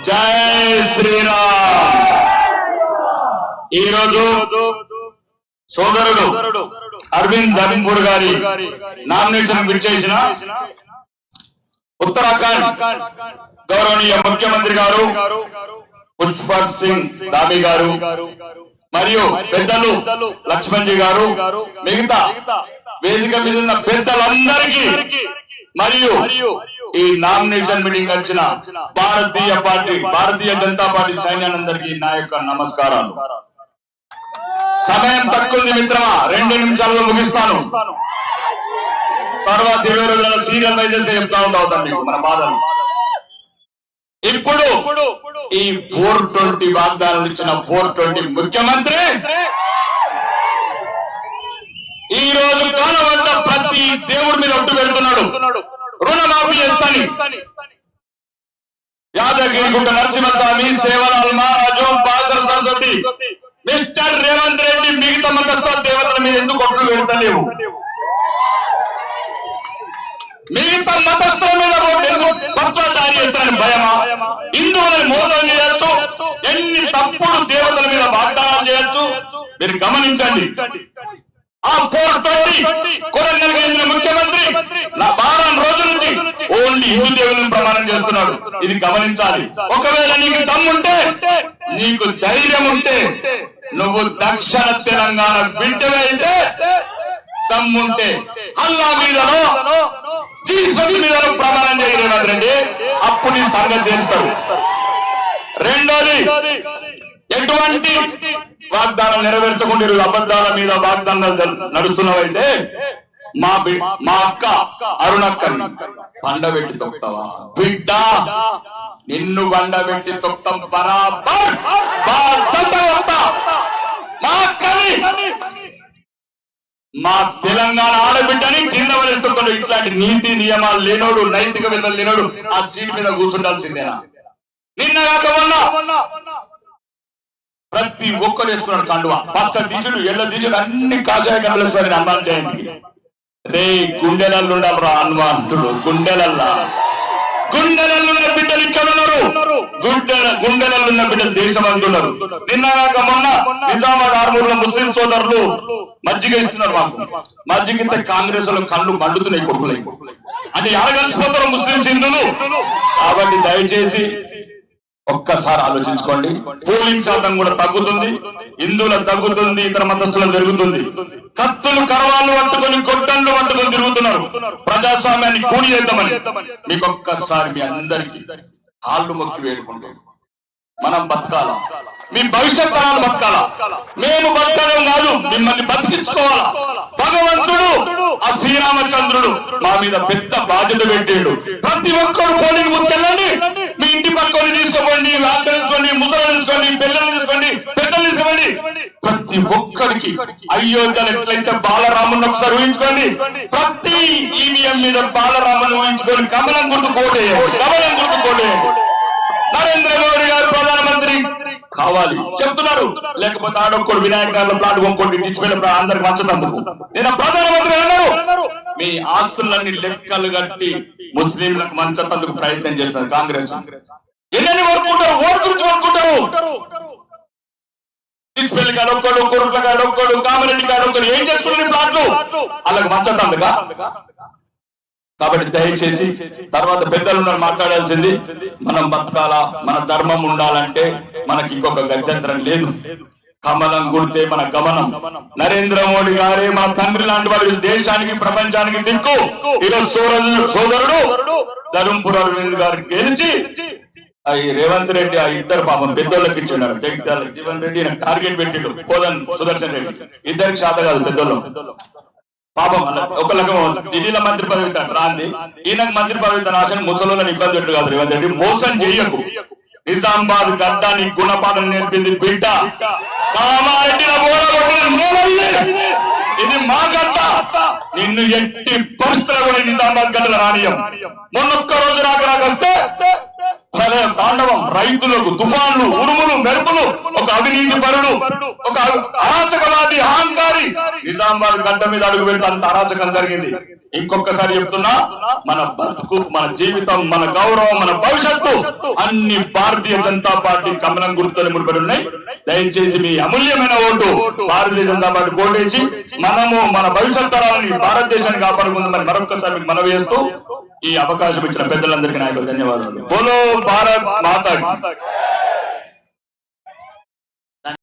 జై శ్రీరామ్. ఈరోజు సోదరుడు అరవింద్ ధర్మపూర్ గారి నామినేషన్ విచ్చేసిన ఉత్తరాఖండ్ గౌరవనీయ ముఖ్యమంత్రి గారు పుష్పర్ సింగ్ ధామీ గారు మరియు పెద్దలు లక్ష్మణ్జీ గారు, మిగతా వేదిక మీద ఉన్న పెద్దలందరికీ మరియు ఈ నామినేషన్ మీటింగ్ వచ్చిన భారతీయ జనతా పార్టీ సైన్యానందరికీ నా యొక్క నమస్కారాలు. సమయం తక్కువ మిత్రమా, 2 నిమిషాల్లో ముగిస్తాను. తర్వాత 20 రోజుల సీరియల్ వైజెస్ చెప్తా ఉంటాం మీకు మన బాధలు. ఇప్పుడు ఈ 420 వాగ్దానాలు ఇచ్చిన 420 ముఖ్యమంత్రి ఈ రోజు కాలవద్ద ప్రతి దేవుడి మీద ఒట్టు పెడుతున్నాడు. రుణమాఫీ చేస్తాని యాదగిరిగుట్ట నరసింహస్వామి, సేవలాల్ మహారాజు, బాసర సరస్వతి, మిస్టర్ రేవంత్ రెడ్డి మిగతా మతస్థ దేవతల మీద ఎందుకు ఒట్లు పెడతలేవు? మిగతా మతస్థుల మీద పక్షాచారి చేస్తారని భయమా? హిందువులను మోసం చేయొచ్చు, ఎన్ని తప్పుడు దేవతల మీద వాగ్దానాలు చేయొచ్చు. మీరు గమనించండి. ఆ 420 కొరంగల్ కేంద్ర ముఖ్యమంత్రి నా 12 రోజుల నుంచి ఓన్లీ హిందూ దేవులను ప్రమాణం చేస్తున్నాడు. ఇది గమనించాలి. ఒకవేళ నీకు దమ్ముంటే, నీకు ధైర్యం ఉంటే, నువ్వు దక్షిణ తెలంగాణ బిడ్డగా అయితే దమ్ముంటే అల్లా మీదనో జీసస్ మీదనో ప్రమాణం చేయలేదండి. అప్పుడు నీ సంగతి తెలుస్తాడు. రెండోది, ఎటువంటి వాగ్దానం నెరవేర్చకుండా అబద్ధాల మీద వాగ్దానాలు నడుస్తున్నావైతే మా అక్క అరుణక్కని బండబెట్టి తొక్తావా? బిడ్డ, నిన్ను బండబెట్టి తొక్తాం బరాబర్. మా అక్కని, మా తెలంగాణ ఆడబిడ్డని కింద వదిలిస్తాడు. ఇట్లాంటి నీతి నియమాలు లేనోడు, నైతిక విలువలు లేనోడు ఆ సీట్ మీద కూర్చుండాల్సిందేనా? నిన్న కాక మొన్న ప్రతి ఒక్కరు వేసుకున్నాడు కండువా. పచ్చ దీచులు, ఎల్ల దీచులు అన్ని కాషాయ కండులేసుకొని హనుమాన్ జయంతికి. రే గుండెలల్లో ఉండాలరా హనుమంతుడు. గుండెలల్లో ఉన్న బిడ్డలు ఇక్కడ ఉన్నారు. గుండెలలో ఉన్న బిడ్డలు దేశం అంటున్నారు. నిన్న కాక మొన్న నిజామాబాద్ ఆర్మూర్లో ముస్లిం సోదరులు మజ్జిగ ఇస్తున్నారు. మాకు మజ్జిగ కాంగ్రెస్ లో కళ్ళు మండుతున్నాయి, కొడుకులై. అంటే ఎడగలిసిపోతారు ముస్లిం హిందువులు. కాబట్టి దయచేసి ఒక్కసారి ఆలోచించుకోండి. పోలింగ్ శాతం కూడా తగ్గుతుంది, హిందువుల తగ్గుతుంది, ఇతర మతస్థులు పెరుగుతుంది. కత్తులు కరవాళ్ళు పట్టుకొని, గొడ్డళ్ళు పట్టుకొని తిరుగుతున్నారు. ప్రజాస్వామ్యాన్ని కూడి చేద్దామని మీకు ఒక్కసారి మీ అందరికీ కాళ్ళు మొక్కి వేడుకుంటాం. మనం బతకాలా, మీ భవిష్యత్ తరాలు బతకాలా. మేము బతకడం కాదు, మిమ్మల్ని బతికించుకోవాలా. భగవంతుడు ఆ శ్రీరామచంద్రుడు మా మీద పెద్ద బాధ్యత పెట్టాడు. ప్రతి ఒక్కరు పోలింగ్ ముందుకెళ్ళండి. మీ ఇంటి పక్కని తీసుకోండి, ఆకలి తీసుకోండి, ముసలు తీసుకోండి, పిల్లలు తీసుకోండి, పెద్దలు తీసుకోండి. ప్రతి ఒక్కరికి అయోధ్యలు ఎట్లయితే బాలరాముని ఒకసారి ఊహించుకోండి. ప్రతి ఈవీఎం మీద బాలరాముని ఊహించుకొని కమలం గుర్తు కోటేయండి. కమలం గుర్తు కోటేయండి. నరేంద్ర మోడీ గారు ప్రధానమంత్రి కావాలి చెప్తున్నారు. లేకపోతే ఆడొక్కడు వినాయక ప్లాట్ కొనుక్కోండి, ఇచ్చిపోయిన అందరికి మంచతందుకు. నేను ప్రధానమంత్రి అన్నారు. మీ ఆస్తులన్నీ లెక్కలు కట్టి ముస్లింలకు మంచతందుకు ప్రయత్నం చేస్తారు కాంగ్రెస్. ఎన్ని కోరుకుంటారు? ఓటు గురించి కోరుకుంటారు. ఇచ్చిపెల్లి కాడొక్కడు, కొరుట్ల కాడొక్కడు, కామారెడ్డి కాడొక్కడు ఏం చేసుకుని ప్లాట్లు వాళ్ళకి మంచతందుగా. కాబట్టి దయచేసి తర్వాత పెద్దలు మాట్లాడాల్సింది, మనం బతకాలా, మన ధర్మం ఉండాలంటే మనకి ఇంకొక గత్యంతరం లేదు. కమలం గుర్తే మన గమనం. నరేంద్ర మోడీ గారే మన తండ్రి లాంటి వాడు, దేశానికి ప్రపంచానికి దిక్కు. ఈరోజు సోదరుడు ధర్మపుర అరవింద్ గారు గెలిచి రేవంత్ రెడ్డి ఆ ఇద్దరు పాపం పెద్దోళ్ళకి ఇచ్చున్నారు. జగిత్యాల జీవన్ రెడ్డి టార్గెట్ పెట్టిండు, కోదన్ సుదర్శన్ రెడ్డి. ఇద్దరికి శాత కాదు పెద్దోళ్ళు. పాపం ఒకళ్ళకి ఢిల్లీలో మంత్రి పదవి రాంది, ఈయనకు మంత్రి పదవి ఆశను ముసలోళ్ళని ఇబ్బంది పెట్టు కాదు. రేవంత్ రెడ్డి మోసం చెయ్యకు. నిజామాబాద్ గడ్డాన్ని గుణపాఠం నేర్పింది బిడ్డ. ఇది మా గడ్డ. నిన్ను ఎట్టి పరిస్థితులు కూడా నిజామాబాద్ గడ్డ రానియం. మొన్నొక్క రోజు రాక వస్తే తాండవం, రైతులకు తుఫాన్లు, ఉరుములు, మెరుపులు, ఒక అవినీతి పరుడు, ఒక అరాచకవాది, అహంకారి నిజామాబాద్ గడ్డ మీద అడుగు పెడితే అంత అరాచకం జరిగింది. ఇంకొకసారి చెప్తున్నా, మన బతుకు, మన జీవితం, మన గౌరవం, మన భవిష్యత్తు అన్ని భారతీయ జనతా పార్టీ కమలం గుర్తులు ముడిపడి ఉన్నాయి. దయచేసి మీ అమూల్యమైన ఓటు భారతీయ జనతా పార్టీ ఓటేసి మనము మన భవిష్యత్ తరాలని, భారతదేశాన్ని కాపాడుకుందామని మరొకసారి మీకు మనవి చేస్తూ ఈ అవకాశం ఇచ్చిన పెద్దలందరికీ నాయకులు ధన్యవాదాలు. బోలో భారత్ మాతా.